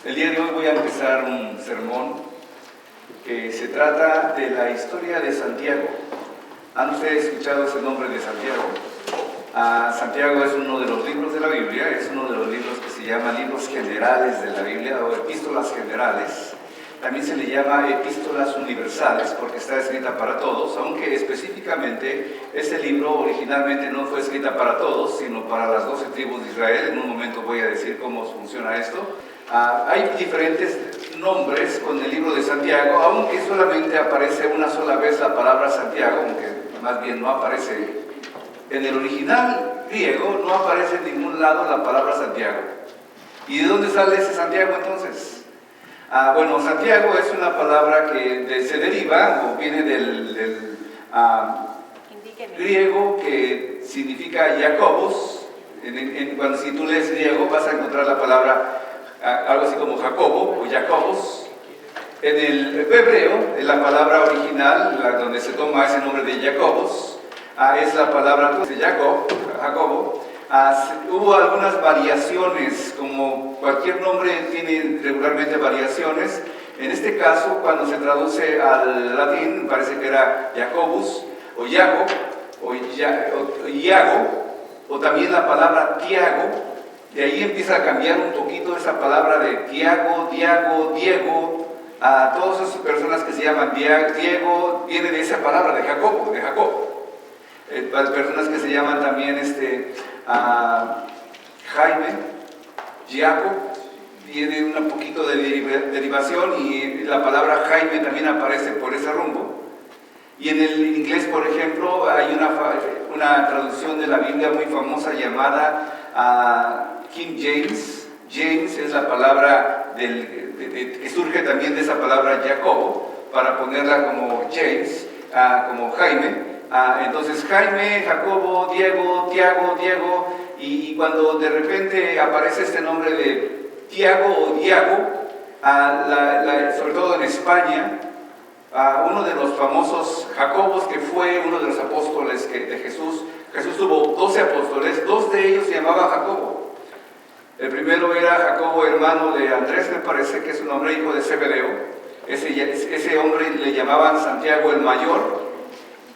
El día de hoy voy a empezar un sermón que se trata de la historia de Santiago. ¿Han ustedes escuchado ese nombre de Santiago? Santiago es uno de los libros de la Biblia, es uno de los libros que se llama libros generales de la Biblia o epístolas generales. También se le llama epístolas universales porque está escrita para todos, aunque específicamente este libro originalmente no fue escrita para todos, sino para las 12 tribus de Israel. En un momento voy a decir cómo funciona esto. Hay diferentes nombres con el libro de Santiago, aunque solamente aparece una sola vez la palabra Santiago, aunque más bien no aparece. En el original griego no aparece en ningún lado la palabra Santiago. ¿Y de dónde sale ese Santiago entonces? Bueno, Santiago es una palabra que se deriva o viene del griego que significa Jacobos. Cuando si tú lees griego vas a encontrar la palabra algo así como Jacobo o Jacobos. En el hebreo, en la palabra original, donde se toma ese nombre de Jacobos, es la palabra de Jacobo. Hubo algunas variaciones, como cualquier nombre tiene regularmente variaciones. En este caso, cuando se traduce al latín, parece que era Jacobus, o Iago, o Iago, o también la palabra Tiago. De ahí empieza a cambiar un poquito esa palabra de Tiago, Diego. Todas esas personas que se llaman Diego, viene de esa palabra de Jacobo, de Jacob. Las personas que se llaman también Jaime, Jacob, viene un poquito de derivación y la palabra Jaime también aparece por ese rumbo. Y en el inglés, por ejemplo, hay una traducción de la Biblia muy famosa llamada King James. James es la palabra que surge también de esa palabra Jacobo, para ponerla como James, como Jaime. Entonces Jaime, Jacobo, Diego, Tiago, y cuando de repente aparece este nombre de Tiago o Diago, sobre todo en España, uno de los famosos Jacobos, que fue uno de los apóstoles de Jesús. Jesús tuvo 12 apóstoles, 2 de ellos se llamaban Jacobo. El primero era Jacobo, hermano de Andrés, me parece que es un hombre, hijo de Zebedeo. Ese hombre le llamaban Santiago el Mayor.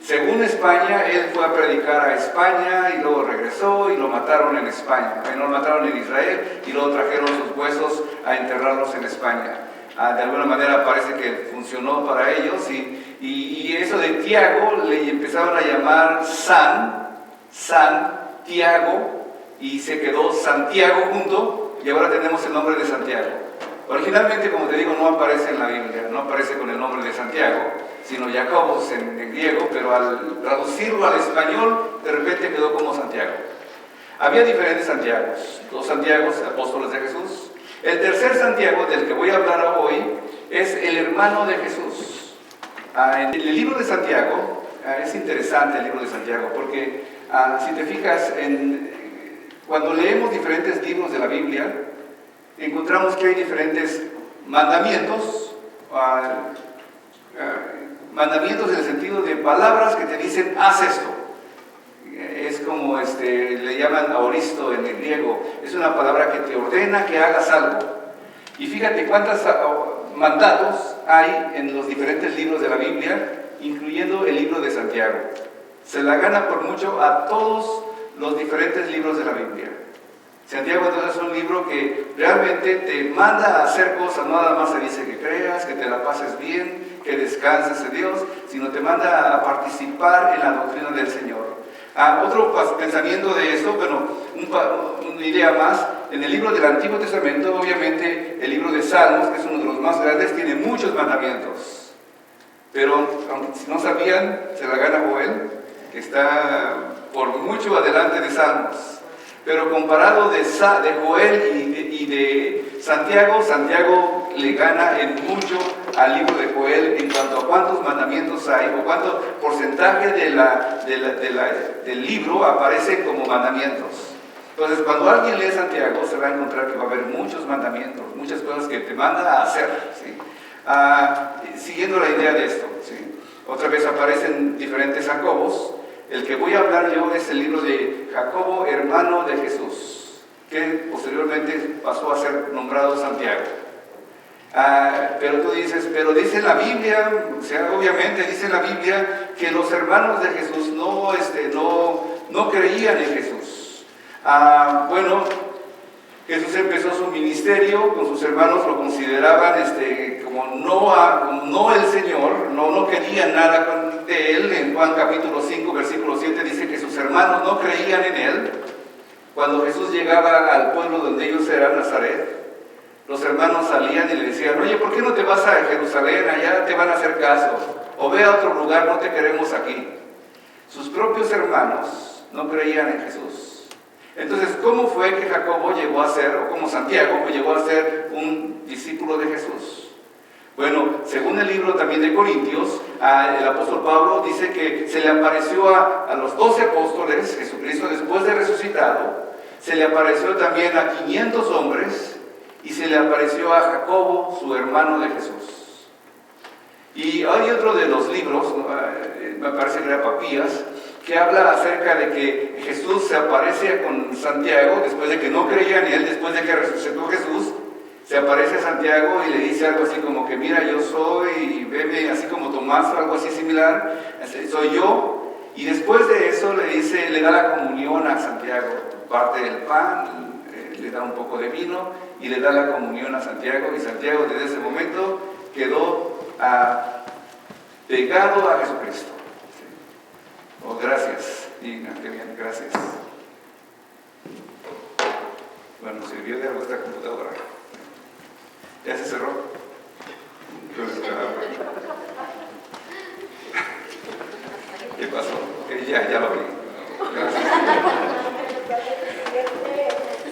Según España, él fue a predicar a España y luego regresó y lo mataron en España. Lo mataron en Israel y luego trajeron sus huesos a enterrarlos en España. De alguna manera parece que funcionó para ellos y eso de Tiago le empezaron a llamar Tiago, y se quedó Santiago junto y ahora tenemos el nombre de Santiago. Originalmente, como te digo, no aparece en la Biblia, no aparece con el nombre de Santiago, sino Jacobos en griego, pero al traducirlo al español, de repente quedó como Santiago. Había diferentes Santiagos, 2 Santiagos, apóstoles de Jesús. El tercer Santiago, del que voy a hablar hoy, es el hermano de Jesús. En el libro de Santiago, es interesante el libro de Santiago, porque si te fijas, cuando leemos diferentes libros de la Biblia, encontramos que hay diferentes mandamientos, mandamientos en el sentido de palabras que te dicen, haz esto. Es como le llaman aoristo en el griego, es una palabra que te ordena que hagas algo. Y fíjate cuántos mandatos hay en los diferentes libros de la Biblia, incluyendo el libro de Santiago. Se la gana por mucho a todos los diferentes libros de la Biblia. Santiago entonces es un libro que realmente te manda a hacer cosas, no nada más te dice que creas, que te la pases bien, que descanses en Dios, sino te manda a participar en la doctrina del Señor. Otro pensamiento de esto, bueno, una idea más, en el libro del Antiguo Testamento, obviamente el libro de Salmos, que es uno de los más grandes, tiene muchos mandamientos. Pero, aunque si no sabían, se la gana Joel, que está por mucho adelante de Salmos. Pero comparado de Joel y de Santiago, Santiago le gana en mucho al libro de Joel en cuanto a cuántos mandamientos hay o cuánto porcentaje del libro aparece como mandamientos. Entonces, cuando alguien lee Santiago, se va a encontrar que va a haber muchos mandamientos, muchas cosas que te manda a hacer, ¿sí? Siguiendo la idea de esto, ¿sí? Otra vez aparecen diferentes Jacobos. El que voy a hablar yo es el libro de Jacobo, hermano de Jesús, que posteriormente pasó a ser nombrado Santiago. Pero tú dices, pero dice la Biblia, o sea, obviamente dice la Biblia que los hermanos de Jesús no creían en Jesús. Bueno, Jesús empezó su ministerio con sus hermanos, lo consideraban como no el Señor, no querían nada de Él. En Juan capítulo 5, versículo 7 dice que sus hermanos no creían en Él. Cuando Jesús llegaba al pueblo donde ellos eran, Nazaret, los hermanos salían y le decían, oye, ¿por qué no te vas a Jerusalén? Allá te van a hacer caso. O ve a otro lugar, no te queremos aquí. Sus propios hermanos no creían en Jesús. Entonces, ¿cómo fue que Jacobo llegó a ser, o como Santiago, llegó a ser un discípulo de Jesús? Bueno, según el libro también de Corintios, el apóstol Pablo dice que se le apareció a los 12 apóstoles, Jesucristo después de resucitado, se le apareció también a 500 hombres, y se le apareció a Jacobo, su hermano de Jesús. Y hay otro de los libros, me parece que era Papías, que habla acerca de que Jesús se aparece con Santiago, después de que no creían en él, después de que resucitó Jesús, se aparece a Santiago y le dice algo así como que, mira, yo soy, y veme así como Tomás, algo así similar, soy yo. Y después de eso le da la comunión a Santiago, parte del pan, le da un poco de vino y le da la comunión a Santiago, y Santiago desde ese momento quedó pegado a Jesucristo. ¿Sí? Oh, gracias. Y, qué bien, gracias. Bueno, sirvió de algo esta computadora. ¿Ya se cerró? ¿Qué pasó? Ya lo vi. Gracias.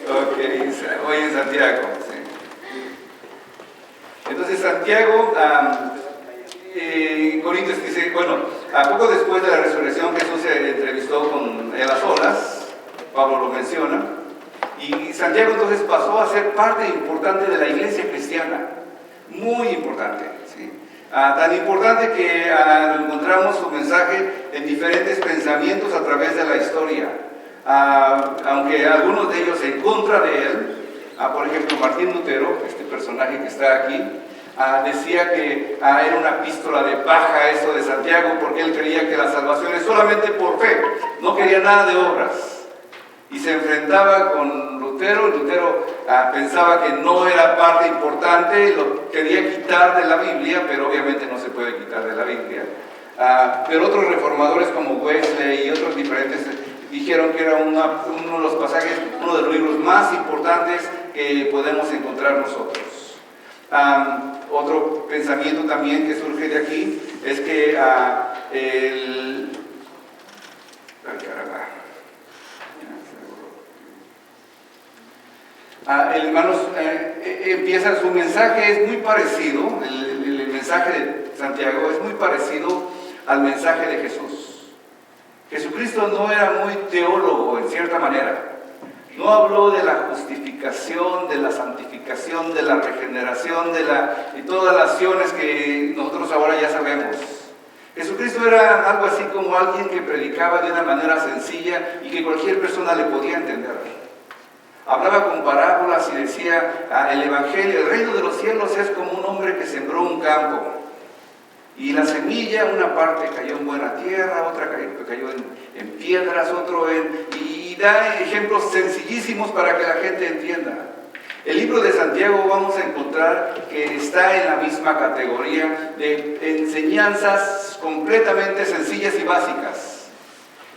Ok, hoy en Santiago. Sí. Entonces Santiago, Corintios dice, bueno, a poco después de la resurrección Jesús se entrevistó con él a solas, Pablo lo menciona, y Santiago entonces pasó a ser parte importante de la iglesia cristiana, muy importante, ¿sí? Tan importante que encontramos su mensaje en diferentes pensamientos a través de la historia. Aunque algunos de ellos en contra de él, por ejemplo Martín Lutero, este personaje que está aquí, decía que era una epístola de paja eso de Santiago, porque él creía que la salvación es solamente por fe, no quería nada de obras, y se enfrentaba con Lutero, y Lutero pensaba que no era parte importante, lo quería quitar de la Biblia, pero obviamente no se puede quitar de la Biblia. Pero otros reformadores como Wesley y otros diferentes dijeron que era uno de los pasajes, uno de los libros más importantes que podemos encontrar nosotros. Otro pensamiento también que surge de aquí es que hermanos, empieza su mensaje, es muy parecido, el mensaje de Santiago es muy parecido al mensaje de Jesús. Jesucristo no era muy teólogo en cierta manera. No habló de la justificación, de la santificación, de la regeneración, de todas las acciones que nosotros ahora ya sabemos. Jesucristo era algo así como alguien que predicaba de una manera sencilla y que cualquier persona le podía entender. Hablaba con parábolas y decía, el Evangelio, el reino de los cielos es como un hombre que sembró un campo. Y la semilla, una parte cayó en buena tierra, otra cayó en piedras, y da ejemplos sencillísimos para que la gente entienda. El libro de Santiago vamos a encontrar que está en la misma categoría de enseñanzas completamente sencillas y básicas.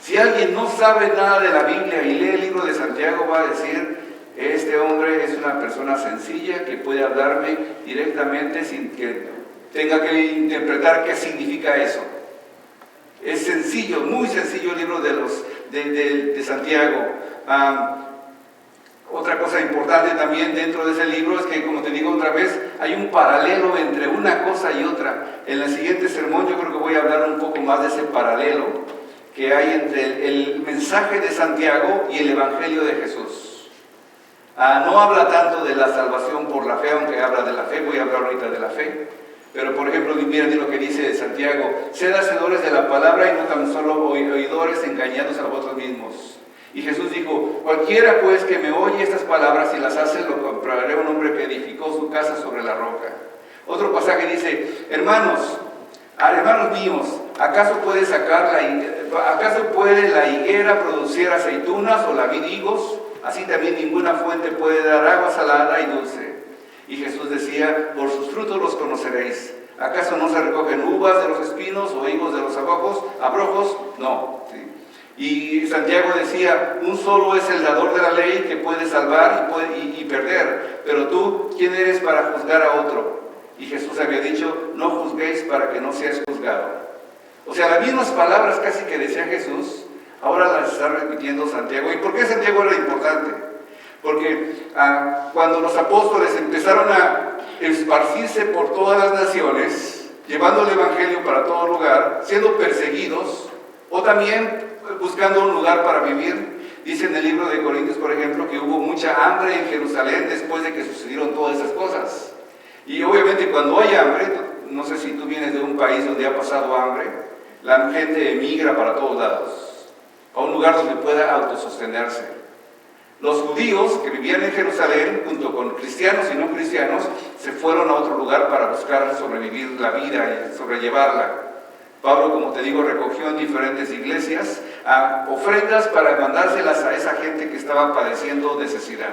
Si alguien no sabe nada de la Biblia y lee el libro de Santiago, va a decir, este hombre es una persona sencilla que puede hablarme directamente sin que tenga que interpretar qué significa eso. Es sencillo, muy sencillo el libro de Santiago. Otra cosa importante también dentro de ese libro es que, como te digo otra vez, hay un paralelo entre una cosa y otra. En el siguiente sermón yo creo que voy a hablar un poco más de ese paralelo que hay entre el mensaje de Santiago y el Evangelio de Jesús. No habla tanto de la salvación por la fe, aunque habla de la fe, voy a hablar ahorita de la fe. Pero por ejemplo, miren lo que dice Santiago, sed hacedores de la palabra y no tan solo oidores engañados a vosotros mismos. Y Jesús dijo, cualquiera pues que me oye estas palabras y las hace, lo compararé a un hombre que edificó su casa sobre la roca. Otro pasaje dice, hermanos míos, ¿acaso puede la higuera producir aceitunas o la vid higos? Así también ninguna fuente puede dar agua salada y dulce. Y Jesús decía, por sus frutos los conoceréis. ¿Acaso no se recogen uvas de los espinos o higos de los abrojos? No. ¿Sí? Y Santiago decía, un solo es el dador de la ley que puede salvar y perder. Pero tú, ¿quién eres para juzgar a otro? Y Jesús había dicho, no juzguéis para que no seáis juzgados. O sea, las mismas palabras casi que decía Jesús, ahora las está repitiendo Santiago. ¿Y por qué Santiago era importante? Porque cuando los apóstoles empezaron a esparcirse por todas las naciones, llevando el evangelio para todo lugar, siendo perseguidos, o también buscando un lugar para vivir, dice en el libro de Corintios, por ejemplo, que hubo mucha hambre en Jerusalén después de que sucedieron todas esas cosas. Y obviamente cuando hay hambre, no sé si tú vienes de un país donde ha pasado hambre, la gente emigra para todos lados, a un lugar donde pueda autosostenerse. Los judíos que vivían en Jerusalén, junto con cristianos y no cristianos, se fueron a otro lugar para buscar sobrevivir la vida y sobrellevarla. Pablo, como te digo, recogió en diferentes iglesias ofrendas para mandárselas a esa gente que estaba padeciendo necesidad.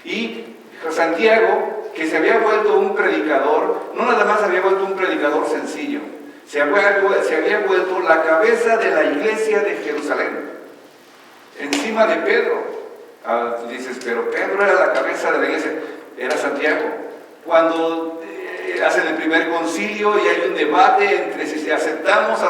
Y Santiago, que se había vuelto un predicador, no nada más había vuelto un predicador sencillo, se había vuelto la cabeza de la iglesia de Jerusalén, encima de Pedro. Dices, pero Pedro era la cabeza de la iglesia, era Santiago. Cuando hacen el primer concilio y hay un debate entre si aceptamos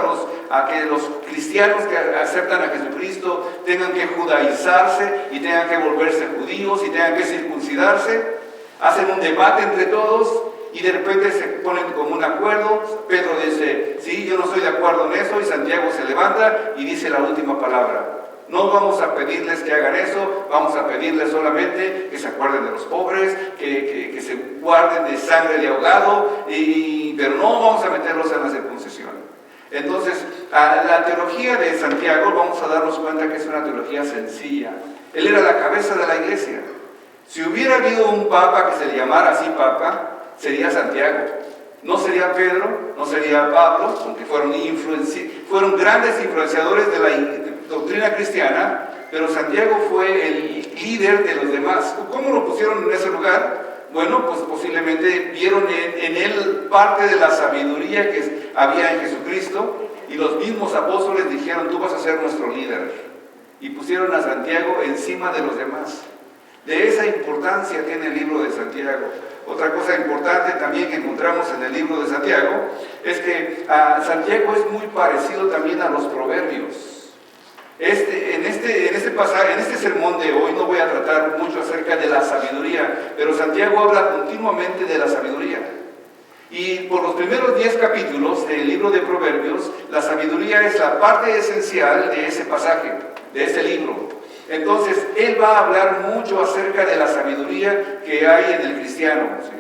a que los cristianos que aceptan a Jesucristo tengan que judaizarse y tengan que volverse judíos y tengan que circuncidarse, hacen un debate entre todos y de repente se ponen como un acuerdo. Pedro dice, sí, yo no estoy de acuerdo en eso, y Santiago se levanta y dice la última palabra. No vamos a pedirles que hagan eso, vamos a pedirles solamente que se acuerden de los pobres, que se guarden de sangre de ahogado, pero no vamos a meterlos en la circuncisión. Entonces, la teología de Santiago, vamos a darnos cuenta que es una teología sencilla. Él era la cabeza de la iglesia. Si hubiera habido un papa que se le llamara así papa, sería Santiago. No sería Pedro, no sería Pablo, aunque fueron grandes influenciadores de la doctrina cristiana, pero Santiago fue el líder de los demás. ¿Cómo lo pusieron en ese lugar? Bueno, pues posiblemente vieron en él parte de la sabiduría que había en Jesucristo, y los mismos apóstoles dijeron, tú vas a ser nuestro líder, y pusieron a Santiago encima de los demás. De esa importancia tiene el libro de Santiago. Otra cosa importante también que encontramos en el libro de Santiago es que Santiago es muy parecido también a los proverbios. En este pasaje, en este sermón de hoy, no voy a tratar mucho acerca de la sabiduría, pero Santiago habla continuamente de la sabiduría. Y por los primeros 10 capítulos del libro de Proverbios, la sabiduría es la parte esencial de ese pasaje, de ese libro. Entonces, él va a hablar mucho acerca de la sabiduría que hay en el cristiano. ¿Sí?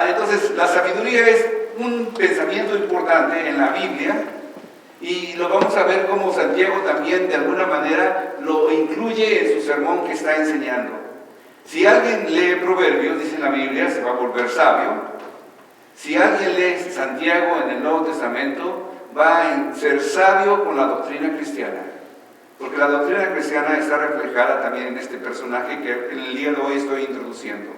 Entonces, la sabiduría es un pensamiento importante en la Biblia, y lo vamos a ver como Santiago también de alguna manera lo incluye en su sermón que está enseñando. Si alguien lee Proverbios, dice en la Biblia, se va a volver sabio. Si alguien lee Santiago en el Nuevo Testamento, va a ser sabio con la doctrina cristiana. Porque la doctrina cristiana está reflejada también en este personaje que en el día de hoy estoy introduciendo.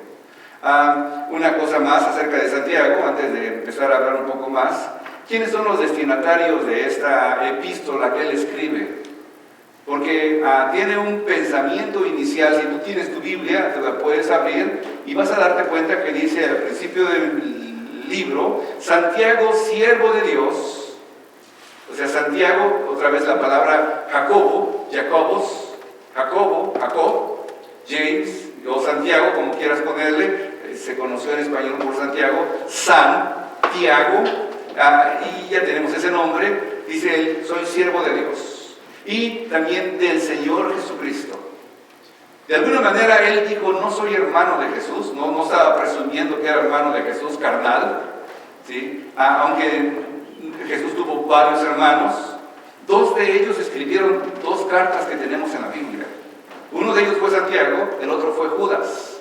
Una cosa más acerca de Santiago, antes de empezar a hablar un poco más. ¿Quiénes son los destinatarios de esta epístola que él escribe? Porque tiene un pensamiento inicial. Si tú tienes tu Biblia, te la puedes abrir y vas a darte cuenta que dice al principio del libro, Santiago, siervo de Dios. O sea, Santiago, otra vez la palabra Jacob, James, o Santiago, como quieras ponerle, se conoció en español por Santiago, Santiago, y ya tenemos ese nombre. Dice él, soy siervo de Dios y también del Señor Jesucristo. De alguna manera él dijo, no soy hermano de Jesús, no estaba presumiendo que era hermano de Jesús carnal, ¿sí? Aunque Jesús tuvo varios hermanos, 2 de ellos escribieron 2 cartas que tenemos en la Biblia. Uno de ellos fue Santiago, el otro fue Judas.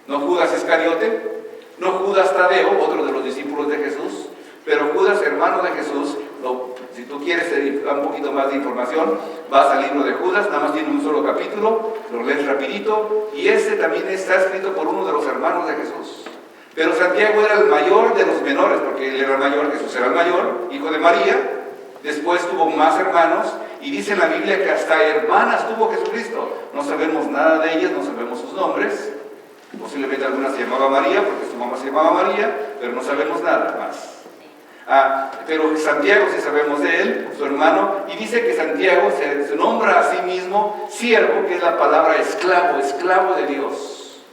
No Judas Iscariote, No Judas Tadeo, otro de los discípulos de Jesús, pero Judas, hermano de Jesús. Si tú quieres un poquito más de información, vas al libro de Judas, nada más tiene un solo capítulo, lo lees rapidito, y este también está escrito por uno de los hermanos de Jesús. Pero Santiago era el mayor de los menores, porque él era el mayor, Jesús era el mayor, hijo de María. Después tuvo más hermanos, y dice en la Biblia que hasta hermanas tuvo Jesucristo. No sabemos nada de ellas, no sabemos sus nombres. Posiblemente alguna se llamaba María, porque su mamá se llamaba María, pero no sabemos nada más. Pero Santiago sí sabemos de él, su hermano, y dice que Santiago se nombra a sí mismo siervo, que es la palabra esclavo, esclavo de Dios.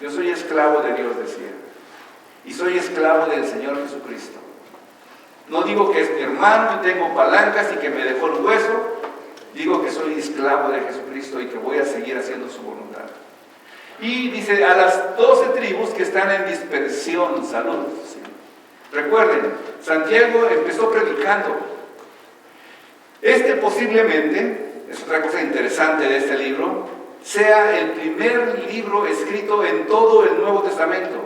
Yo soy esclavo de Dios, decía, y soy esclavo del Señor Jesucristo. No digo que es mi hermano y tengo palancas y que me dejó el hueso, digo que soy esclavo de Jesucristo y que voy a seguir haciendo su voluntad. Y dice, a las 12 tribus que están en dispersión, salud. ¿Sí? Recuerden, Santiago empezó predicando. Este posiblemente, es otra cosa interesante de este libro, sea el primer libro escrito en todo el Nuevo Testamento.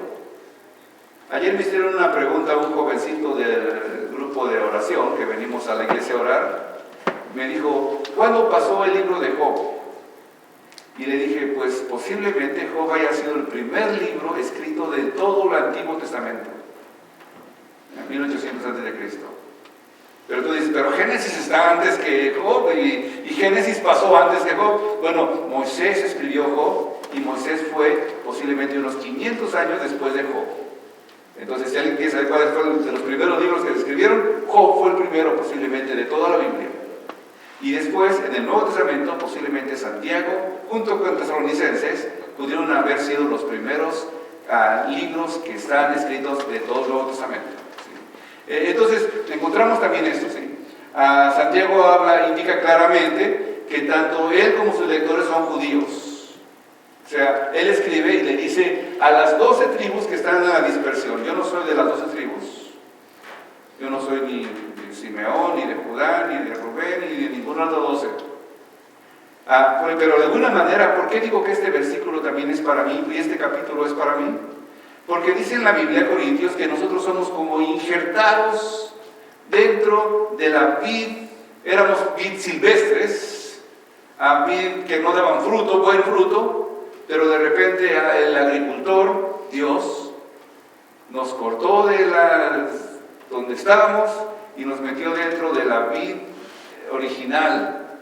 Ayer me hicieron una pregunta a un jovencito del grupo de oración, que venimos a la iglesia a orar. Me dijo, ¿cuándo pasó el libro de Job? Y le dije, pues posiblemente Job haya sido el primer libro escrito de todo el Antiguo Testamento. En 1800 a.C. Pero tú dices, pero Génesis está antes que Job y Génesis pasó antes que Job. Bueno, Moisés escribió Job y Moisés fue posiblemente unos 500 años después de Job. Entonces, si alguien quiere saber cuáles fueron de los primeros libros que se escribieron, Job fue el primero posiblemente de toda la Biblia. Y después, en el Nuevo Testamento, posiblemente Santiago, junto con Tesalonicenses, pudieron haber sido los primeros libros que están escritos de todo el Nuevo Testamento. Entonces, encontramos también esto, ¿sí? Santiago indica claramente que tanto él como sus lectores son judíos. O sea, él escribe y le dice a las 12 tribus que están en la dispersión. Yo no soy de las 12 tribus. Yo no soy ni de Simeón, ni de Judá, ni de Rubén, ni de ninguna otra 12. Pero de alguna manera, ¿por qué digo que este versículo también es para mí y este capítulo es para mí? Porque dice en la Biblia, Corintios, que nosotros somos como injertados dentro de la vid. Éramos vid silvestres, vid que no daban fruto, buen fruto, pero de repente el agricultor, Dios, nos cortó de donde estábamos y nos metió dentro de la vid original.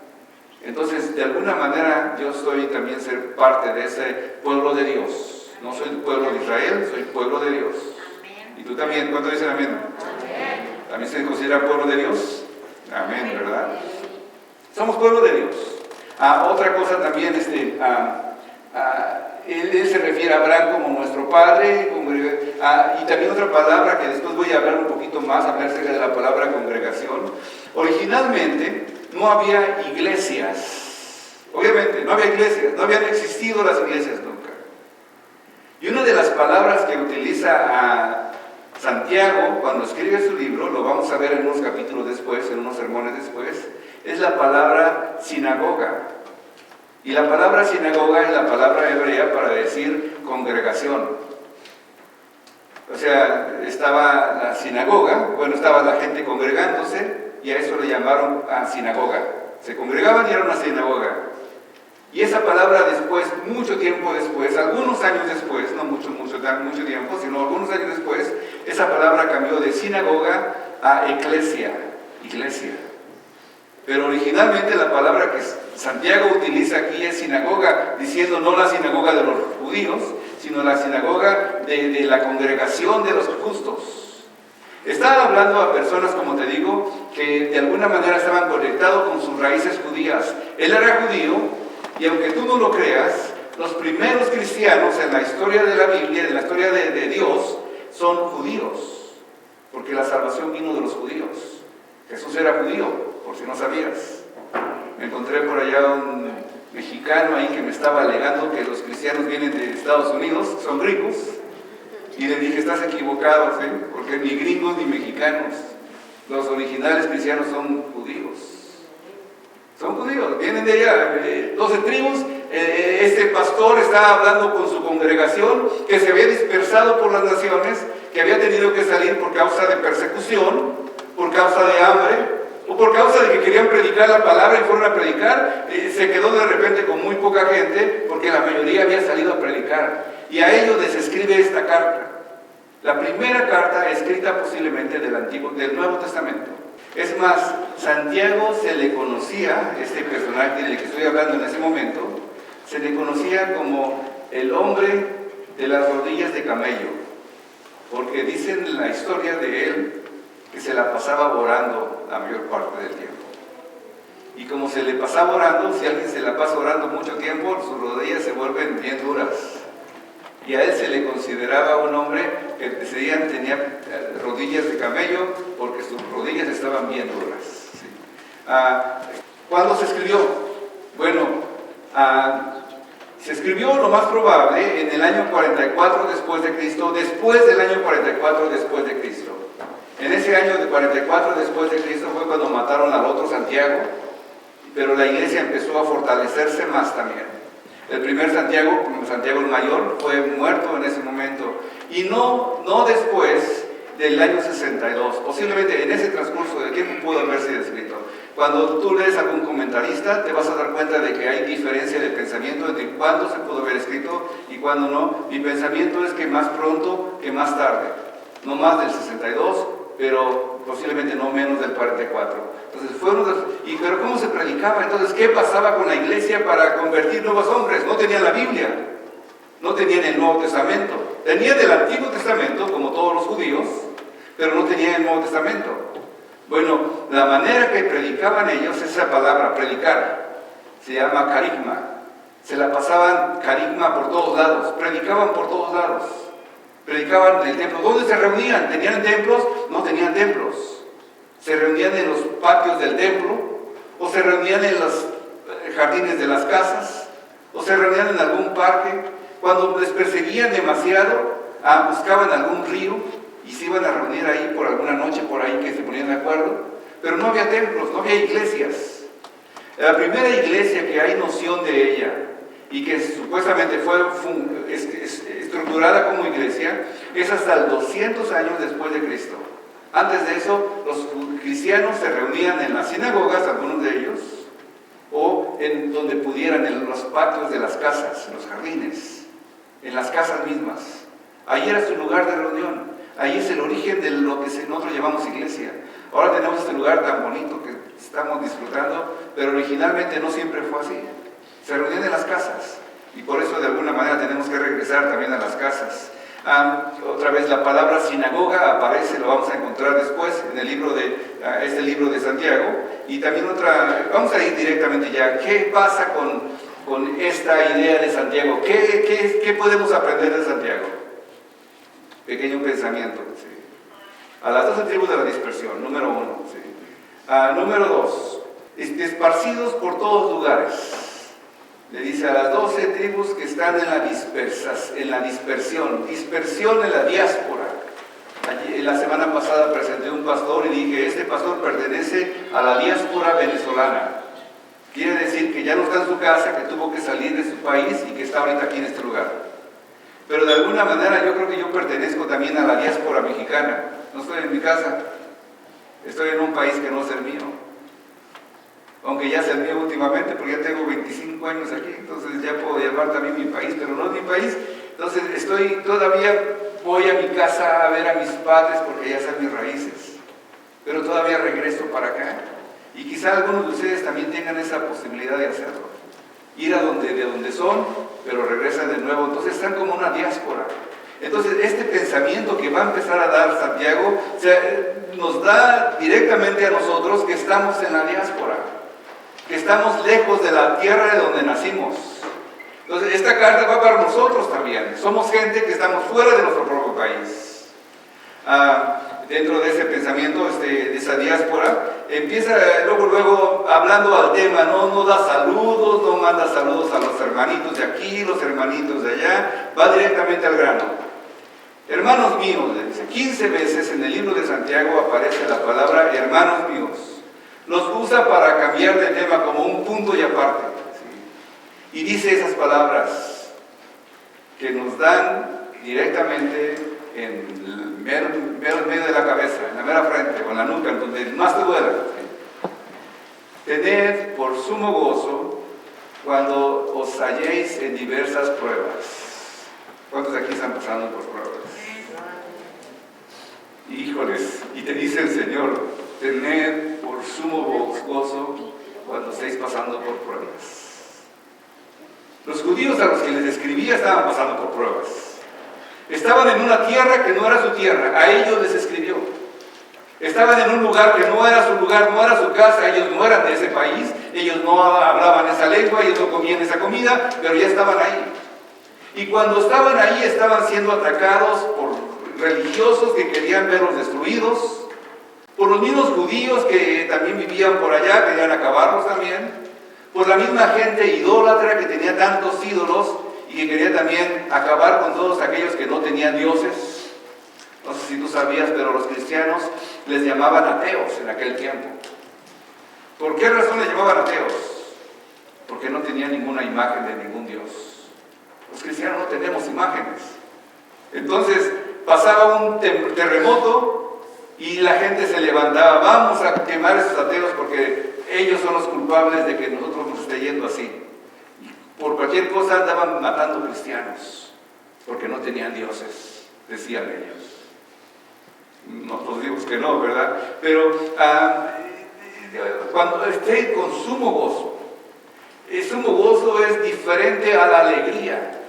Entonces, de alguna manera, yo soy también ser parte de ese pueblo de Dios. No soy el pueblo de Israel, soy el pueblo de Dios. Amén. ¿Y tú también? ¿Cuánto dicen amén? Amén. ¿También se considera pueblo de Dios? Amén, ¿verdad? Somos pueblo de Dios. Otra cosa también, él se refiere a Abraham como nuestro padre, y también otra palabra que después voy a hablar un poquito más, acerca de la palabra congregación. Originalmente no había iglesias. Obviamente, no había iglesias, no habían existido las iglesias nunca. Y una de las palabras que utiliza Santiago cuando escribe su libro, lo vamos a ver en unos capítulos después, en unos sermones después, es la palabra sinagoga. Y la palabra sinagoga es la palabra hebrea para decir congregación. O sea, estaba la sinagoga, estaba la gente congregándose y a eso le llamaron sinagoga. Se congregaban y era una sinagoga. Y esa palabra después, mucho tiempo después, algunos años después, no mucho tiempo, sino algunos años después, esa palabra cambió de sinagoga a iglesia. Pero originalmente la palabra que Santiago utiliza aquí es sinagoga, diciendo no la sinagoga de los judíos, sino la sinagoga de la congregación de los justos. Está hablando a personas, como te digo, que de alguna manera estaban conectados con sus raíces judías. Él era judío, y aunque tú no lo creas, los primeros cristianos en la historia de la Biblia, en la historia de Dios, son judíos, porque la salvación vino de los judíos. Jesús era judío, por si no sabías. Me encontré por allá un mexicano ahí que me estaba alegando que los cristianos vienen de Estados Unidos, son ricos, y le dije, estás equivocado, ¿sí? Porque ni gringos ni mexicanos, los originales cristianos son judíos. Son judíos, vienen de allá, 12 tribus, Este pastor estaba hablando con su congregación que se había dispersado por las naciones, que había tenido que salir por causa de persecución, por causa de hambre, o por causa de que querían predicar la palabra y fueron a predicar. Se quedó de repente con muy poca gente porque la mayoría había salido a predicar. Y a ellos les escribe esta carta. La primera carta escrita posiblemente del Nuevo Testamento. Es más, Santiago se le conocía, este personaje del que estoy hablando en ese momento, se le conocía como el hombre de las rodillas de camello, porque dicen en la historia de él que se la pasaba orando la mayor parte del tiempo. Y como se le pasaba orando, si alguien se la pasa orando mucho tiempo, sus rodillas se vuelven bien duras. Y a él se le consideraba un hombre que tenía rodillas de camello porque sus rodillas estaban bien duras. ¿Sí? ¿Cuándo se escribió? Bueno, se escribió lo más probable en el año 44 después de Cristo, después del año 44 después de Cristo. En ese año de 44 después de Cristo fue cuando mataron al otro Santiago, pero la iglesia empezó a fortalecerse más también. El primer Santiago, Santiago el Mayor, fue muerto en ese momento. Y no después del año 62. Posiblemente en ese transcurso de tiempo pudo haber sido escrito. Cuando tú lees a algún comentarista, te vas a dar cuenta de que hay diferencia de pensamiento entre cuándo se pudo haber escrito y cuándo no. Mi pensamiento es que más pronto que más tarde. No más del 62, pero posiblemente no menos del 44. Entonces pero ¿cómo se predicaba? Entonces, ¿qué pasaba con la iglesia para convertir nuevos hombres? No tenían la Biblia, no tenían el Nuevo Testamento. Tenían el Antiguo Testamento, como todos los judíos, pero no tenían el Nuevo Testamento. Bueno, la manera que predicaban ellos, esa palabra, predicar, se llama carigma. Se la pasaban carigma por todos lados, predicaban por todos lados. Predicaban en el templo. ¿Dónde se reunían? ¿Tenían templos? No tenían templos. Se reunían en los patios del templo, o se reunían en los jardines de las casas, o se reunían en algún parque. Cuando les perseguían demasiado, buscaban algún río y se iban a reunir ahí por alguna noche, por ahí que se ponían de acuerdo. Pero no había templos, no había iglesias. La primera iglesia que hay noción de ella y que supuestamente fue estructurada como iglesia es hasta el 200 años después de Cristo. Antes de eso, los cristianos se reunían en las sinagogas, algunos de ellos, o en donde pudieran, en los patios de las casas, en los jardines, en las casas mismas. Ahí era su lugar de reunión. Ahí es el origen de lo que nosotros llamamos iglesia. Ahora tenemos este lugar tan bonito que estamos disfrutando, pero originalmente no siempre fue así. Se reunían en las casas, y por eso de alguna manera tenemos que regresar también a las casas. Otra vez la palabra sinagoga aparece, lo vamos a encontrar después en el libro este libro de Santiago. Y también vamos a ir directamente ya. ¿Qué pasa con esta idea de Santiago? ¿Qué podemos aprender de Santiago? Pequeño pensamiento. ¿Sí? A las 12 tribus de la dispersión, número 1. ¿Sí? Número 2, esparcidos por todos lugares. Le dice a las 12 tribus que están en la dispersión en la diáspora. La semana pasada presenté un pastor y dije, este pastor pertenece a la diáspora venezolana. Quiere decir que ya no está en su casa, que tuvo que salir de su país y que está ahorita aquí en este lugar. Pero de alguna manera yo creo que yo pertenezco también a la diáspora mexicana. No estoy en mi casa, estoy en un país que no es el mío. Aunque ya es el mío últimamente, porque ya tengo 25 años aquí, entonces ya puedo llamar también mi país, pero no es mi país. Entonces todavía voy a mi casa a ver a mis padres porque ya son mis raíces, pero todavía regreso para acá. Y quizá algunos de ustedes también tengan esa posibilidad de hacerlo. Ir de donde son, pero regresan de nuevo. Entonces están como una diáspora. Entonces este pensamiento que va a empezar a dar Santiago nos da directamente a nosotros que estamos en la diáspora, que estamos lejos de la tierra de donde nacimos. Entonces esta carta va para nosotros también. Somos gente que estamos fuera de nuestro propio país. Dentro de ese pensamiento, de esa diáspora, empieza luego hablando al tema, no da saludos, no manda saludos a los hermanitos de aquí, los hermanitos de allá, va directamente al grano. Hermanos míos, le dice, 15 veces en el libro de Santiago aparece la palabra hermanos míos. Los usa para cambiar de tema como un punto y aparte. ¿Sí? Y dice esas palabras que nos dan directamente en el mero medio de la cabeza, en la mera frente, o en la nuca, en donde más te duela. Tened por sumo gozo cuando os halléis en diversas pruebas. ¿Cuántos de aquí están pasando por pruebas? Híjoles, y te dice el Señor, tened por sumo gozo cuando estéis pasando por pruebas. Los judíos a los que les escribía estaban pasando por pruebas. Estaban en una tierra que no era su tierra, a ellos les escribió. Estaban en un lugar que no era su lugar, no era su casa, ellos no eran de ese país, ellos no hablaban esa lengua, ellos no comían esa comida, pero ya estaban ahí. Y cuando estaban ahí estaban siendo atacados por religiosos que querían verlos destruidos, por los mismos judíos que también vivían por allá, querían acabarlos también, por la misma gente idólatra que tenía tantos ídolos y que quería también acabar con todos aquellos que no tenían dioses. No sé si tú sabías, pero los cristianos les llamaban ateos en aquel tiempo. ¿Por qué razón les llamaban ateos? Porque no tenían ninguna imagen de ningún dios. Los cristianos no tenemos imágenes. Entonces pasaba un terremoto y la gente se levantaba, vamos a quemar a esos ateos porque ellos son los culpables de que nosotros nos esté yendo así. Por cualquier cosa andaban matando cristianos, porque no tenían dioses, decían ellos. Nosotros digo que no, ¿verdad? Pero cuando esté con sumo gozo, el sumo gozo es diferente a la alegría.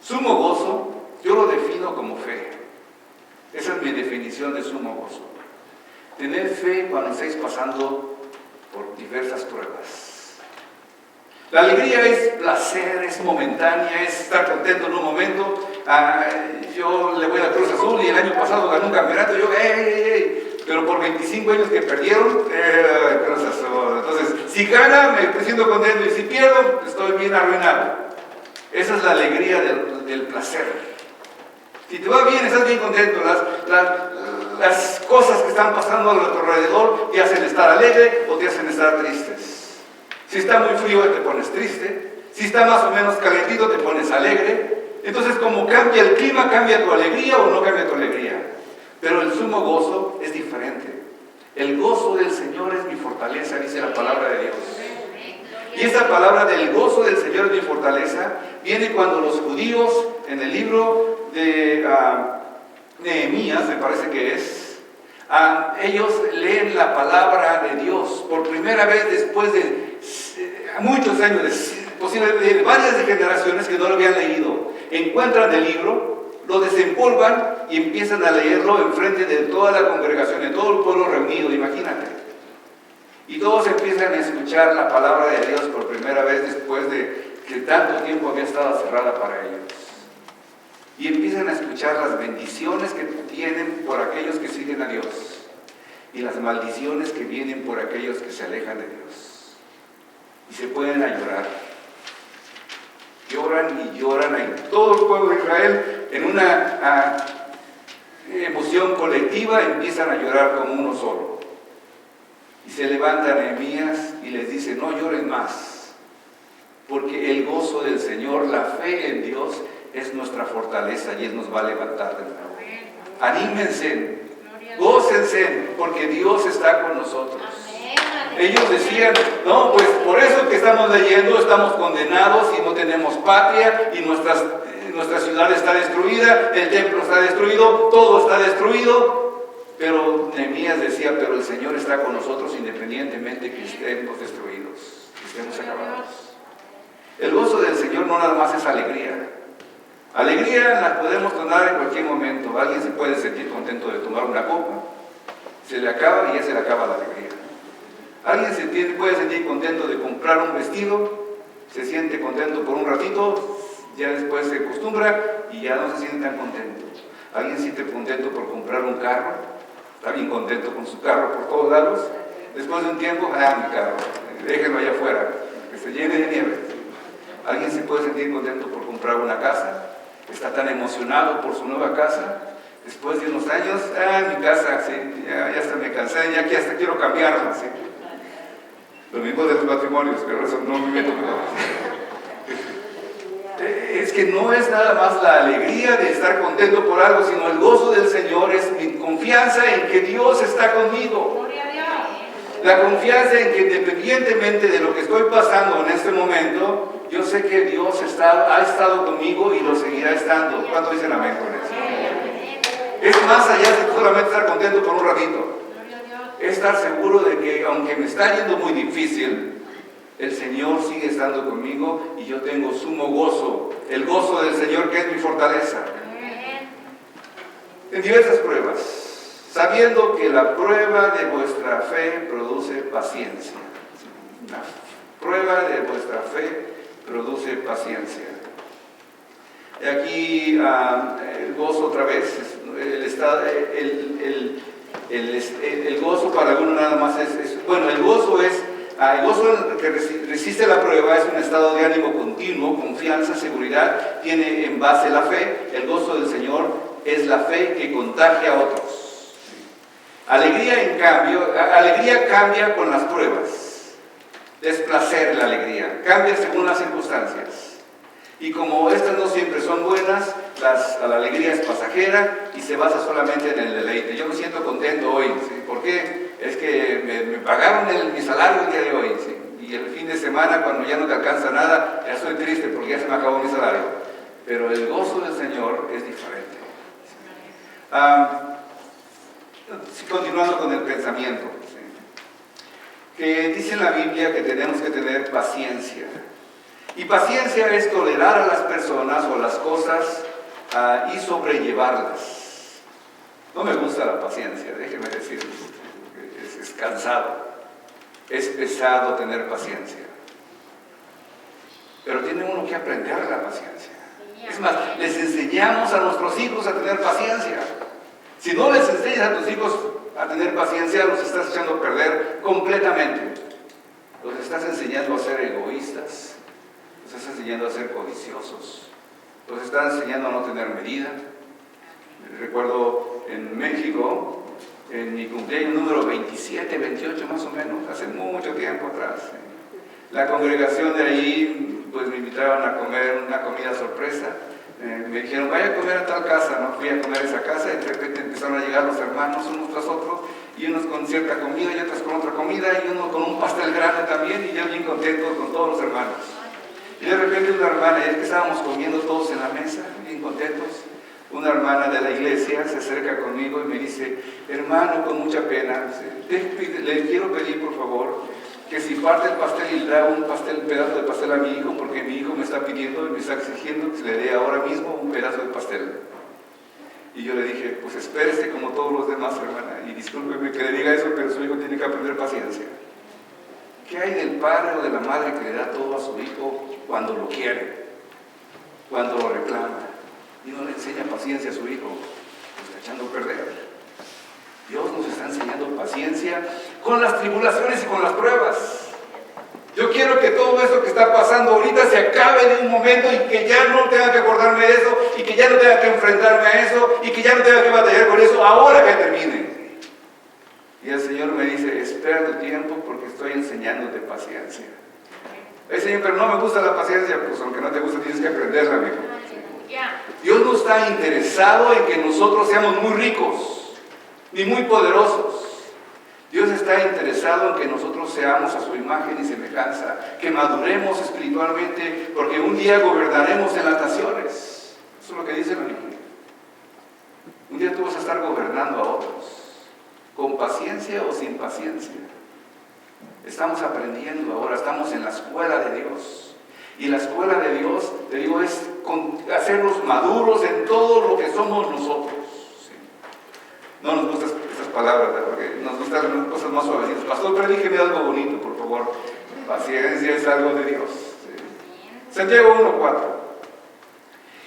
Sumo gozo, yo lo defino como fe. Esa es mi definición de sumo gozo. Tener fe cuando estéis pasando por diversas pruebas. La alegría es placer, es momentánea, es estar contento en un momento. Yo le voy a Cruz Azul y el año pasado ganó un campeonato, yo, pero por 25 años que perdieron, Cruz Azul. Entonces, si gana, me siento contento, y si pierdo, estoy bien arruinado. Esa es la alegría del placer. Si te va bien, estás bien contento. Las cosas que están pasando a tu alrededor te hacen estar alegre o te hacen estar tristes. Si está muy frío, te pones triste. Si está más o menos calentito, te pones alegre. Entonces, como cambia el clima, cambia tu alegría o no cambia tu alegría. Pero el sumo gozo es diferente. El gozo del Señor es mi fortaleza, dice la palabra de Dios. Y esa palabra del gozo del Señor es mi fortaleza viene cuando los judíos, en el libro de Nehemías, me parece que es, ellos leen la palabra de Dios por primera vez después de muchos años, posiblemente de varias generaciones que no lo habían leído. Encuentran el libro, lo desempolvan y empiezan a leerlo enfrente de toda la congregación, de todo el pueblo reunido, imagínate. Y todos empiezan a escuchar la palabra de Dios por primera vez después de que tanto tiempo había estado cerrada para ellos. Y empiezan a escuchar las bendiciones que tienen por aquellos que siguen a Dios y las maldiciones que vienen por aquellos que se alejan de Dios. Y se pueden a llorar. Lloran y lloran ahí. Todo el pueblo de Israel, en una emoción colectiva, empiezan a llorar como uno solo. Y se levanta Nehemías y les dice, no lloren más, porque el gozo del Señor, la fe en Dios, es nuestra fortaleza y Él nos va a levantar de nuevo. Anímense, gócense, porque Dios está con nosotros. Ellos decían, no, pues por eso que estamos leyendo, estamos condenados y no tenemos patria y nuestra ciudad está destruida, el templo está destruido, todo está destruido. Pero Nehemías decía, pero el Señor está con nosotros independientemente que estemos destruidos, que estemos acabados. El gozo del Señor no nada más es alegría. Alegría la podemos tomar en cualquier momento. Alguien se puede sentir contento de tomar una copa, se le acaba y ya se le acaba la alegría. Alguien puede sentir contento de comprar un vestido, se siente contento por un ratito, ya después se acostumbra y ya no se siente tan contento. Alguien se siente contento por comprar un carro, está bien contento con su carro por todos lados. Después de un tiempo, mi carro, déjenlo allá afuera, que se llene de nieve. Alguien se puede sentir contento por comprar una casa, está tan emocionado por su nueva casa. Después de unos años, mi casa, sí, ya hasta me cansé, ya que hasta quiero cambiarla. ¿Sí? Lo mismo de los matrimonios, pero eso no me meto. Es que no es nada más la alegría de estar contento por algo, sino el gozo del Señor es mi confianza en que Dios está conmigo. La confianza en que independientemente de lo que estoy pasando en este momento, yo sé que Dios ha estado conmigo y lo seguirá estando. ¿Cuánto dicen amén con eso? Es más allá de solamente estar contento por un ratito. Es estar seguro de que aunque me está yendo muy difícil, el Señor sigue estando conmigo y yo tengo sumo gozo, el gozo del Señor que es mi fortaleza. En diversas pruebas, sabiendo que la prueba de vuestra fe produce paciencia. La prueba de vuestra fe produce paciencia. Y aquí el gozo otra vez, el gozo para algunos nada más bueno, el gozo que resiste la prueba es un estado de ánimo continuo, confianza, seguridad, tiene en base la fe. El gozo del Señor es la fe que contagia a otros. Alegría, en cambio, alegría cambia con las pruebas. Es placer la alegría, cambia según las circunstancias. Y como estas no siempre son buenas, la alegría es pasajera y se basa solamente en el deleite. Yo me siento contento hoy, ¿sí? ¿Por qué? Es que me pagaron mi salario el día de hoy, ¿sí? Y el fin de semana, cuando ya no te alcanza nada, ya estoy triste porque ya se me acabó mi salario. Pero el gozo del Señor es diferente. Continuando con el pensamiento, ¿sí? Que dice en la Biblia que tenemos que tener paciencia. Y paciencia es tolerar a las personas o las cosas y sobrellevarlas. No me gusta la paciencia, déjeme decirles. Es cansado, es pesado tener paciencia. Pero tiene uno que aprender la paciencia. Es más, les enseñamos a nuestros hijos a tener paciencia. Si no les enseñas a tus hijos a tener paciencia, los estás echando a perder completamente. Los estás enseñando a ser egoístas. Los estás enseñando a ser codiciosos. Los estás enseñando a no tener medida. Recuerdo en México, en mi cumpleaños número 27, 28 más o menos, hace mucho tiempo atrás. La congregación de ahí, pues me invitaron a comer una comida sorpresa. Me dijeron, vaya a comer a tal casa, ¿no? Fui a comer a esa casa y de repente empezaron a llegar los hermanos unos tras otros, y unos con cierta comida y otros con otra comida, y uno con un pastel grande también, y yo bien contento con todos los hermanos. Y de repente una hermana, y es que estábamos comiendo todos en la mesa, bien contentos, una hermana de la iglesia se acerca conmigo y me dice, hermano, con mucha pena, le quiero pedir por favor que si parte el pastel y le da un pedazo de pastel a mi hijo, porque mi hijo me está pidiendo y me está exigiendo que le dé ahora mismo un pedazo de pastel. Y yo le dije, pues espérese como todos los demás, hermana, y discúlpeme que le diga eso, pero su hijo tiene que aprender paciencia. ¿Qué hay del padre o de la madre que le da todo a su hijo cuando lo quiere, cuando lo reclama, y no le enseña paciencia a su hijo? Lo está echando a perder. Dios nos está enseñando paciencia con las tribulaciones y con las pruebas. Yo quiero que todo eso que está pasando ahorita se acabe de un momento y que ya no tenga que acordarme de eso, y que ya no tenga que enfrentarme a eso, y que ya no tenga que batallar con eso ahora que termine. Y el Señor me dice, espera tu tiempo porque estoy enseñándote paciencia. Señor, pero no me gusta la paciencia. Pues aunque no te gusta, tienes que aprenderla, amigo. Dios no está interesado en que nosotros seamos muy ricos ni muy poderosos. Dios está interesado en que nosotros seamos a su imagen y semejanza, que maduremos espiritualmente, porque un día gobernaremos en las naciones. Eso es lo que dice la Biblia. Un día tú vas a estar gobernando a otros, con paciencia o sin paciencia. Estamos aprendiendo ahora, estamos en la escuela de Dios. Y la escuela de Dios, te digo, es hacernos maduros en todo lo que somos nosotros. ¿Sí? No nos gustan esas palabras, ¿verdad? Porque nos gustan cosas más suavecitas. Pastor, pero dígame algo bonito, por favor. Paciencia es algo de Dios. ¿Sí? Santiago 1:4.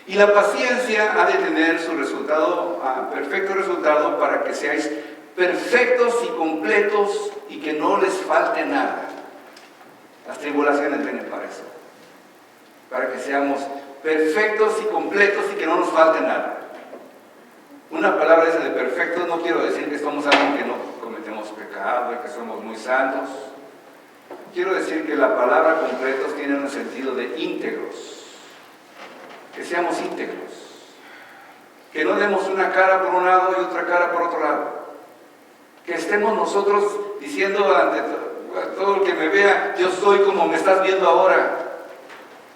Y la paciencia ha de tener su resultado, perfecto resultado, para que seáis perfectos y completos y que no les falte nada. Las tribulaciones vienen para eso, para que seamos perfectos y completos y que no nos falte nada. Una palabra esa de perfectos no quiero decir que somos alguien que no cometemos pecado y que somos muy santos. quiero decir que la palabra completos tiene un sentido de íntegros. Que seamos íntegros. Que no demos una cara por un lado y otra cara por otro lado. Que estemos nosotros diciendo ante todo el que me vea, yo soy como me estás viendo ahora.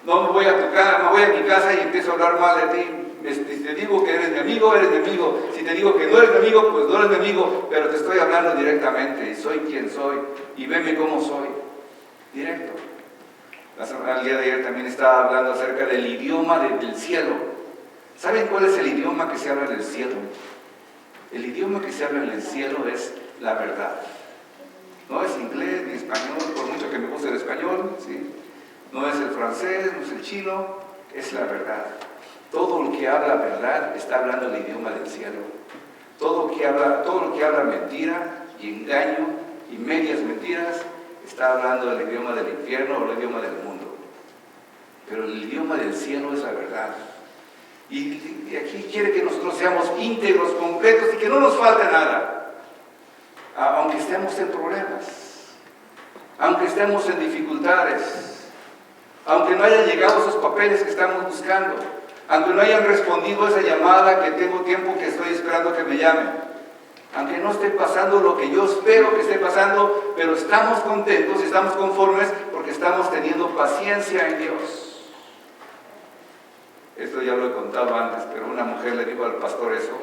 No me voy a tu casa, me voy a mi casa y empiezo a hablar mal de ti. Si te digo que eres mi amigo, eres mi amigo. Si te digo que no eres mi amigo, pues no eres mi amigo. Pero te estoy hablando directamente y soy quien soy. Y veme cómo soy. Directo. El día de ayer también estaba hablando acerca del idioma del cielo. ¿Saben cuál es el idioma que se habla en el cielo? El idioma que se habla en el cielo es la verdad. No es inglés ni español, por mucho que me guste el español, ¿sí? No es el francés, no es el chino, es la verdad. Todo el que habla verdad está hablando el idioma del cielo. Todo lo que habla mentira y engaño y medias mentiras está hablando el idioma del infierno o el idioma del mundo. Pero el idioma del cielo es la verdad. Y aquí quiere que nosotros seamos íntegros, completos y que no nos falte nada. Aunque estemos en problemas, aunque estemos en dificultades, aunque no hayan llegado esos papeles que estamos buscando, aunque no hayan respondido a esa llamada que tengo tiempo que estoy esperando que me llamen, aunque no esté pasando lo que yo espero que esté pasando, pero estamos contentos, estamos conformes porque estamos teniendo paciencia en Dios. Esto ya lo he contado antes, pero una mujer le dijo al pastor eso: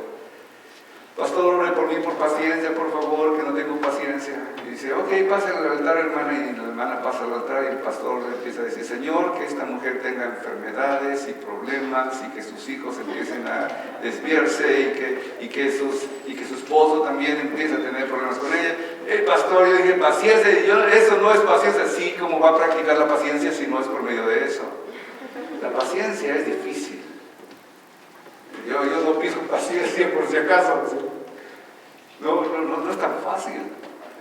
pastor, ore por mí por paciencia, por favor, que no tengo paciencia. Y dice: ok, pase al altar, hermana. Y la hermana pasa al altar y el pastor le empieza a decir: Señor, que esta mujer tenga enfermedades y problemas y que sus hijos empiecen a desviarse y que su esposo también empiece a tener problemas con ella. El pastor, yo dije: paciencia. Eso no es paciencia. Sí, ¿cómo va a practicar la paciencia si no es por medio de eso? La paciencia es difícil. Yo no pido paciencia por si acaso. No es tan fácil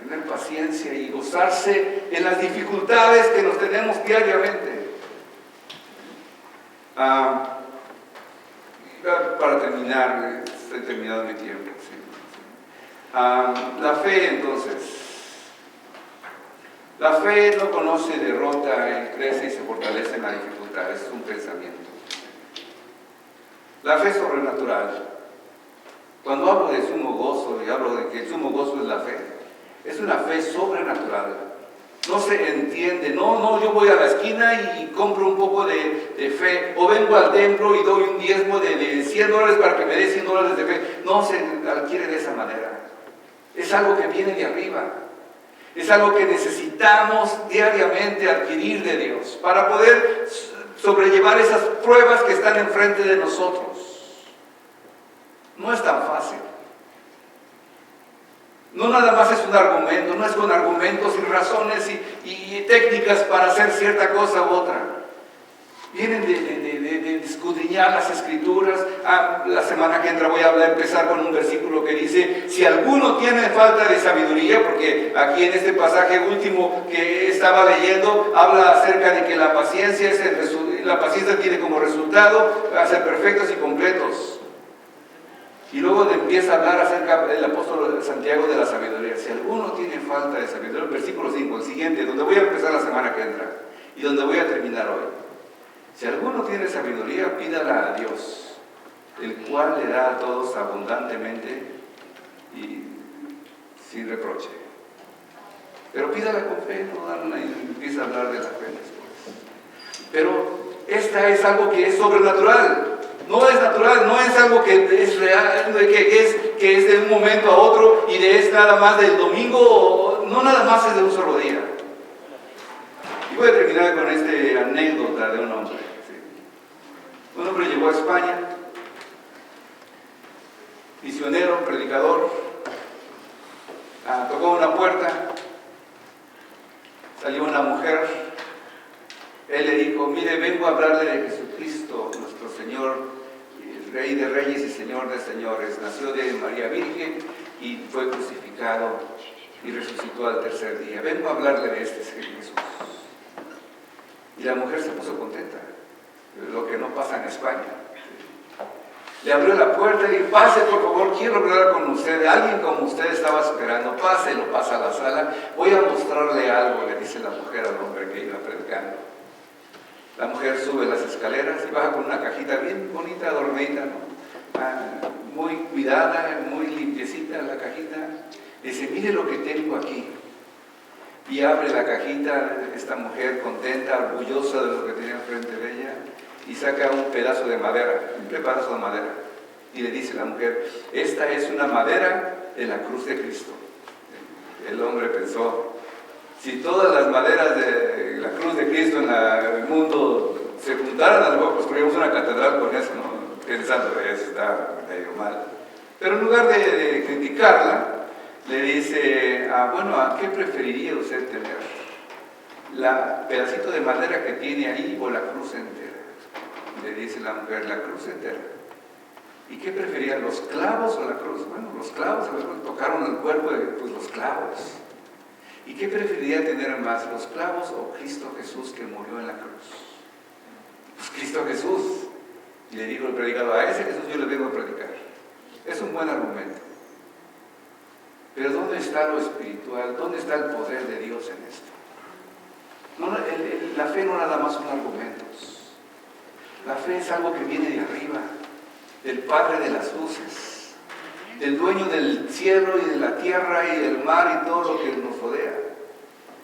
tener paciencia y gozarse en las dificultades que nos tenemos diariamente. Para terminar, estoy terminando mi tiempo. La fe, entonces. La fe no conoce derrota, crece y se fortalece en la dificultad. Es un pensamiento. La fe sobrenatural. Cuando hablo de sumo gozo y hablo de que el sumo gozo es la fe, es una fe sobrenatural. No se entiende, no, yo voy a la esquina y compro un poco de fe, o vengo al templo y doy un diezmo de $100 para que me dé $100 de fe. No se adquiere de esa manera. Es algo que viene de arriba. Es algo que necesitamos diariamente adquirir de Dios para poder sobrellevar esas pruebas que están enfrente de nosotros. No es tan fácil. No nada más es un argumento, no es con argumentos y razones y técnicas para hacer cierta cosa u otra. Vienen de escudriñar las Escrituras. La semana que entra voy a empezar con un versículo que dice: si alguno tiene falta de sabiduría, porque aquí en este pasaje último que estaba leyendo habla acerca de que la paciencia tiene como resultado ser perfectos y completos. Y luego empieza a hablar acerca del apóstol Santiago de la sabiduría. Si alguno tiene falta de sabiduría, el versículo 5, el siguiente, donde voy a empezar la semana que entra y donde voy a terminar hoy. Si alguno tiene sabiduría, pídala a Dios, el cual le da a todos abundantemente y sin reproche. Pero pídala con fe, no empieza a hablar de la fe después. Pero esta es algo que es sobrenatural. No es natural, no es algo que es real, que es de un momento a otro y es nada más del domingo, no nada más es de un solo día. Y voy a terminar con esta anécdota de un hombre. ¿Sí? Un hombre llegó a España, misionero, predicador, tocó una puerta, salió una mujer, él le dijo: mire, vengo a hablarle de Jesucristo, nuestro Señor, Rey de Reyes y Señor de Señores. Nació de María Virgen y fue crucificado y resucitó al tercer día. Vengo a hablarle de este Jesús. Y la mujer se puso contenta, lo que no pasa en España. Le abrió la puerta y dijo, pase por favor, quiero hablar con usted. Alguien como usted estaba esperando, pase, lo pasa a la sala. Voy a mostrarle algo, le dice la mujer al hombre que iba predicando. La mujer sube las escaleras y baja con una cajita bien bonita, adornadita, ¿no? Muy cuidada, muy limpiecita la cajita. Dice, mire lo que tengo aquí. Y abre la cajita, esta mujer contenta, orgullosa de lo que tenía enfrente de ella, y saca un pedazo de madera, un pedazo de madera, y le dice a la mujer, esta es una madera de la cruz de Cristo. El hombre pensó, si todas las maderas de la cruz de Cristo en el mundo se juntaran, a lo mejor construíamos una catedral con eso, ¿no? Pensando, eso está medio mal. Pero en lugar de criticarla, le dice, bueno, ¿a qué preferiría usted tener? ¿La pedacito de madera que tiene ahí o la cruz entera? Le dice la mujer, la cruz entera. ¿Y qué prefería, los clavos o la cruz? Bueno, los clavos, a lo mejor tocaron el cuerpo, pues los clavos. ¿Y qué preferiría tener más, los clavos o Cristo Jesús que murió en la cruz? Pues Cristo Jesús. Y le digo al predicador, a ese Jesús yo le vengo a predicar. Es un buen argumento. Pero ¿dónde está lo espiritual? ¿Dónde está el poder de Dios en esto? No, la fe no nada más son argumentos. La fe es algo que viene de arriba, del Padre de las luces, del dueño del cielo y de la tierra y del mar y todo lo que nos rodea.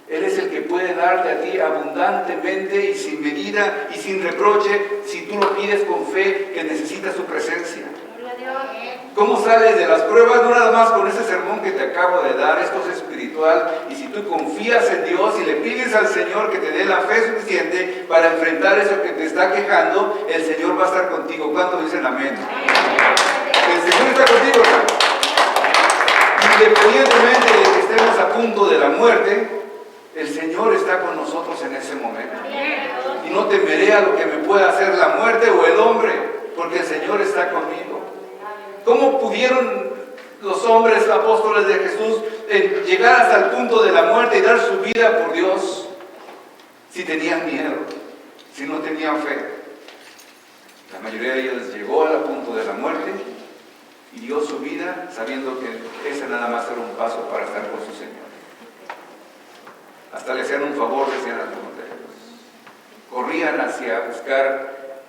Él es el que puede darte a ti abundantemente y sin medida y sin reproche si tú lo pides con fe que necesitas su presencia. ¿Cómo sales de las pruebas? No nada más con ese sermón que te acabo de dar, esto es espiritual, y si tú confías en Dios y le pides al Señor que te dé la fe suficiente para enfrentar eso que te está quejando, el Señor va a estar contigo. ¿Cuántos dicen amén? El Señor está contigo, hermano. Independientemente de que estemos a punto de la muerte, el Señor está con nosotros en ese momento. Y no temeré a lo que me pueda hacer la muerte o el hombre, porque el Señor está conmigo. ¿Cómo pudieron los hombres apóstoles de Jesús llegar hasta el punto de la muerte y dar su vida por Dios si tenían miedo, si no tenían fe? La mayoría de ellos llegó al punto de la muerte y dio su vida sabiendo que ese nada más era un paso para estar con su Señor. Hasta le hacían un favor, decían algunos de ellos. Corrían hacia buscar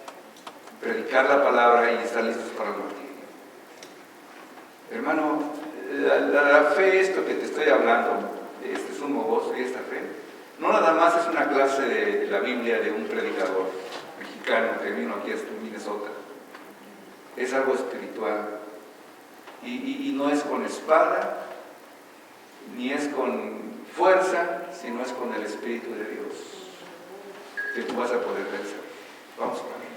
predicar la palabra y estar listos para el martirio. Hermano, la fe, esto que te estoy hablando, este sumo gozo y esta fe, no nada más es una clase de la Biblia de un predicador mexicano que vino aquí a Minnesota. Es algo espiritual. Y no es con espada, ni es con fuerza, sino es con el Espíritu de Dios que tú vas a poder vencer. Vamos a orar.